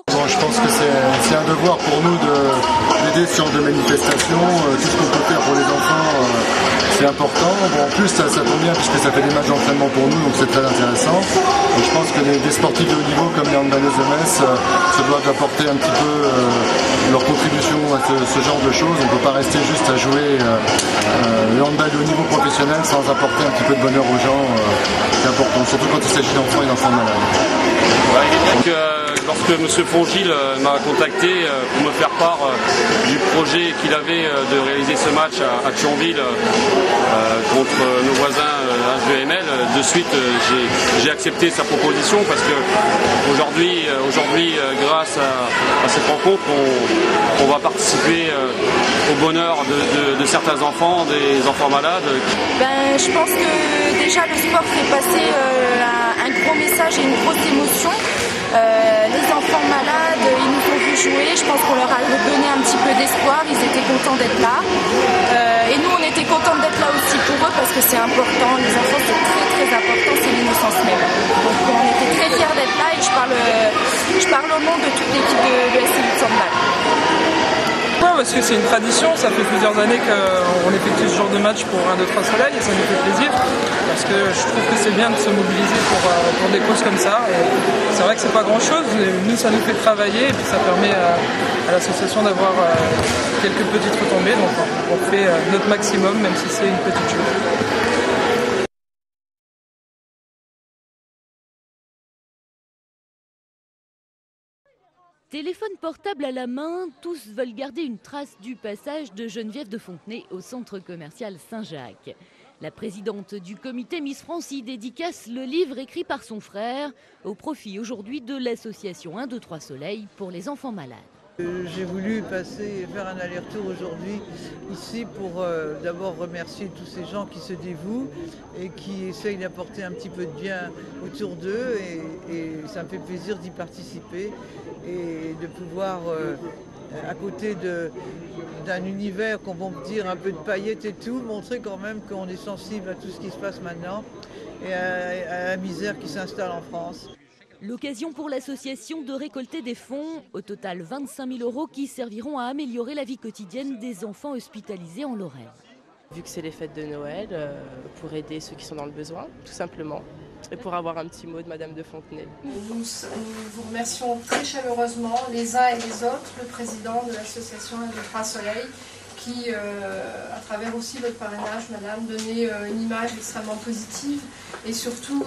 Bon, je pense que c'est un devoir pour nous d'aider ce genre de manifestation. Tout ce qu'on peut faire pour les enfants, c'est important. Bon, en plus, ça tombe bien puisque ça fait des matchs d'entraînement pour nous, donc c'est très intéressant. Et je pense que des sportifs de haut niveau comme les handballeuses de Metz se doivent apporter un petit peu leur contribution à ce genre de choses. On ne peut pas rester juste à jouer le handball de haut niveau professionnel sans apporter un petit peu de bonheur aux gens. C'est important, surtout quand il s'agit d'enfants et d'enfants malades. Lorsque M. Fongil m'a contacté pour me faire part du projet qu'il avait de réaliser ce match à Thionville contre nos voisins HVML, de suite j'ai accepté sa proposition parce que aujourd'hui grâce à cette rencontre, on va participer au bonheur de certains enfants, des enfants malades. Je pense que déjà le sport fait passer un gros message et une grosse émotion. Les enfants malades, ils nous ont vu jouer, je pense qu'on leur a donné un petit peu d'espoir, ils étaient contents d'être là. Et nous on était contents d'être là aussi pour eux parce que c'est important, les enfants c'est très très important, c'est l'innocence même. Donc on était très fiers d'être là et je parle au nom de toute l'équipe de SC Handball. Parce que c'est une tradition, ça fait plusieurs années qu'on effectue ce genre de match pour 1, 2, 3 Soleil et ça nous fait plaisir parce que je trouve que c'est bien de se mobiliser pour des causes comme ça. C'est vrai que c'est pas grand chose, mais nous ça nous fait travailler et puis ça permet à l'association d'avoir quelques petites retombées, donc on fait notre maximum même si c'est une petite chose. Téléphone portable à la main, tous veulent garder une trace du passage de Geneviève de Fontenay au centre commercial Saint-Jacques. La présidente du comité Miss France y dédicace le livre écrit par son frère au profit aujourd'hui de l'association 1, 2, 3 Soleil pour les enfants malades. J'ai voulu faire un aller-retour aujourd'hui ici pour d'abord remercier tous ces gens qui se dévouent et qui essayent d'apporter un petit peu de bien autour d'eux et ça me fait plaisir d'y participer et de pouvoir à côté d'un univers qu'on va dire un peu de paillettes et tout, montrer quand même qu'on est sensible à tout ce qui se passe maintenant et à la misère qui s'installe en France. L'occasion pour l'association de récolter des fonds, au total 25 000 € qui serviront à améliorer la vie quotidienne des enfants hospitalisés en Lorraine. Vu que c'est les fêtes de Noël, pour aider ceux qui sont dans le besoin, tout simplement, et pour avoir un petit mot de Madame de Fontenay. Nous vous remercions très chaleureusement les uns et les autres, le président de l'association 1, 2, 3 Soleil, qui, à travers aussi votre parrainage, Madame, donnait une image extrêmement positive et surtout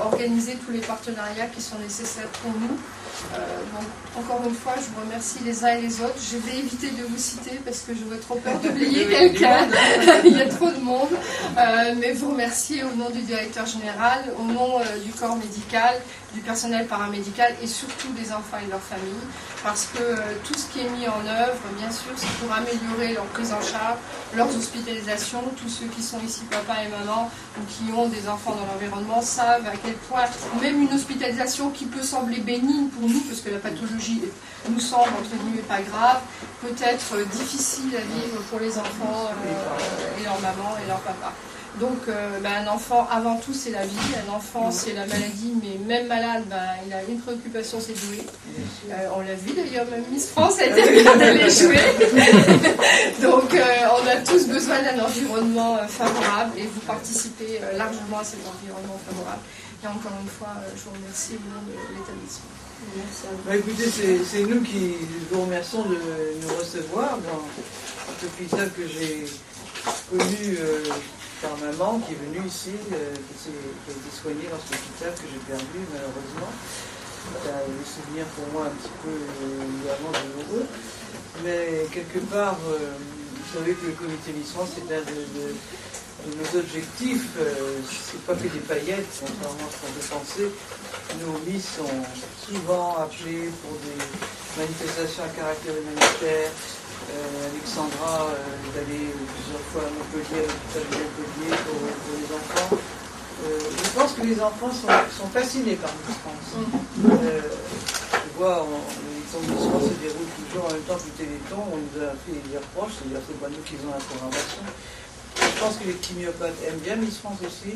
organiser tous les partenariats qui sont nécessaires pour nous. Donc, encore une fois, je vous remercie les uns et les autres. Je vais éviter de vous citer parce que j'aurais trop peur d'oublier quelqu'un. Il y a trop de monde. Mais vous remercier au nom du directeur général, au nom du corps médical, du personnel paramédical et surtout des enfants et de leurs familles. Parce que tout ce qui est mis en œuvre, bien sûr, c'est pour améliorer leur prise en charge, leurs hospitalisations. Tous ceux qui sont ici, papa et maman, ou qui ont des enfants dans l'environnement, savent à quel point même une hospitalisation qui peut sembler bénigne pour nous, parce que la pathologie nous semble entre guillemets pas grave, peut être difficile à vivre pour les enfants et leur maman et leur papa. Donc un enfant avant tout c'est la vie, un enfant c'est la maladie, mais même malade il a une préoccupation, c'est de jouer. On l'a vu d'ailleurs, même Miss France a été obligée d'aller jouer. Donc on a tous besoin d'un environnement favorable et vous participez largement à cet environnement favorable. Et encore une fois, je vous remercie au nom de l'établissement. Merci à vous. Écoutez, c'est nous qui vous remercions de nous recevoir dans l'hôpital que j'ai connu par maman qui est venue ici, qui a été soignée dans cet hôpital que j'ai perdu malheureusement. Des souvenirs pour moi un petit peu évidemment douloureux. Mais quelque part, vous savez que le comité Miss France, c'est un de nos objectifs, c'est pas que des paillettes, contrairement à ce qu'on peut penser. Nos Miss sont souvent appelés pour des manifestations à caractère humanitaire. Alexandra est allée plusieurs fois à Montpellier, à l'hôpital de Montpellier pour les enfants. Je pense que les enfants sont fascinés par Miss France. Je vois, les temps de Miss France se déroulent toujours en même temps que le Téléthon. On nous a fait des reproches, c'est-à-dire que c'est pas nous qui faisons la programmation. Je pense que les chimiopathes aiment bien Miss France aussi,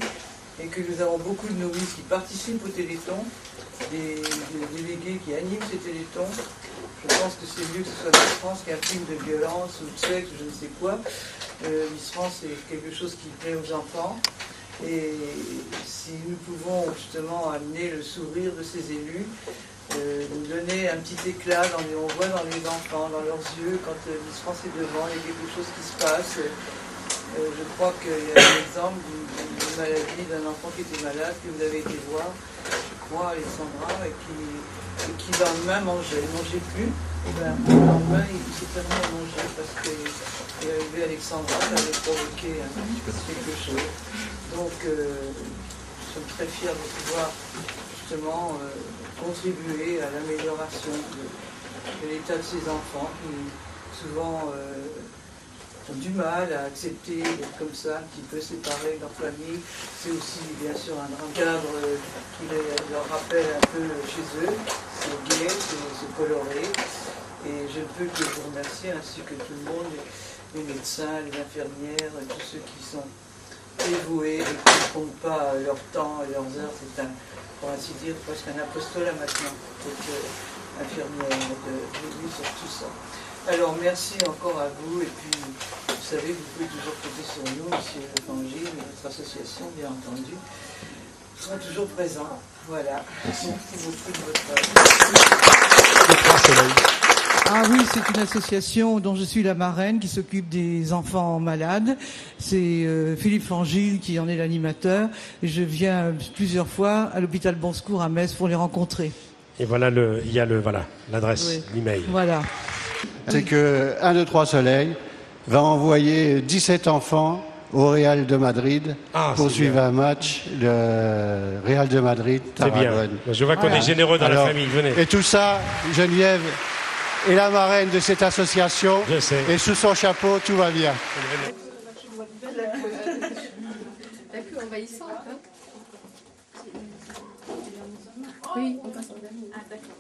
et que nous avons beaucoup de novices qui participent au Téléthon. des délégués qui animent ces télétons. Je pense que c'est mieux que ce soit Miss France qu'un film de violence ou de sexe, je ne sais quoi. Miss France, c'est quelque chose qui plaît aux enfants. Et si nous pouvons justement amener le sourire de ces élus, nous donner un petit éclat, on voit dans les enfants, dans leurs yeux, quand Miss France est devant, il y a quelque chose qui se passe. Je crois qu'il y a un exemple d'une maladie d'un enfant qui était malade, que vous avez été voir, je crois, Alexandra, et qui le lendemain mangeait. Il ne mangeait plus, et bien le lendemain il s'est permis à manger parce qu'il avait vu Alexandra, ça avait provoqué quelque chose. Donc, nous sommes très fiers de pouvoir justement contribuer à l'amélioration de l'état de ces enfants qui souvent ont du mal à accepter d'être comme ça, un petit peu séparés de leur famille. C'est aussi bien sûr un cadre qui leur rappelle un peu chez eux. C'est gai, c'est coloré. Et je ne peux que vous remercier, ainsi que tout le monde, les médecins, les infirmières, tous ceux qui sont dévoués et qui ne comptent pas leur temps et leurs heures. C'est pour ainsi dire, presque un apostolat maintenant, cette infirmière de l'Église sur tout ça. Alors merci encore à vous, et puis vous savez, vous pouvez toujours compter sur nous, Monsieur Évangile, notre association, bien entendu, sera toujours présents. Voilà. Merci beaucoup de votre aide. Ah oui, c'est une association dont je suis la marraine qui s'occupe des enfants malades. C'est Philippe Fangil qui en est l'animateur. Je viens plusieurs fois à l'hôpital Bon Secours à Metz pour les rencontrer. Et voilà, il y a l'adresse, oui. L'email. Voilà. C'est que 1, 2, 3 Soleil va envoyer 17 enfants au Real de Madrid pour suivre un match, le Real de Madrid, Tarragone. C'est bien. Je vois qu'on est généreux dans la famille. Venez. Et tout ça, Geneviève est la marraine de cette association. Je sais. Et sous son chapeau, tout va bien. La plus envahissante. Oui, on passe en dernier. Ah, d'accord.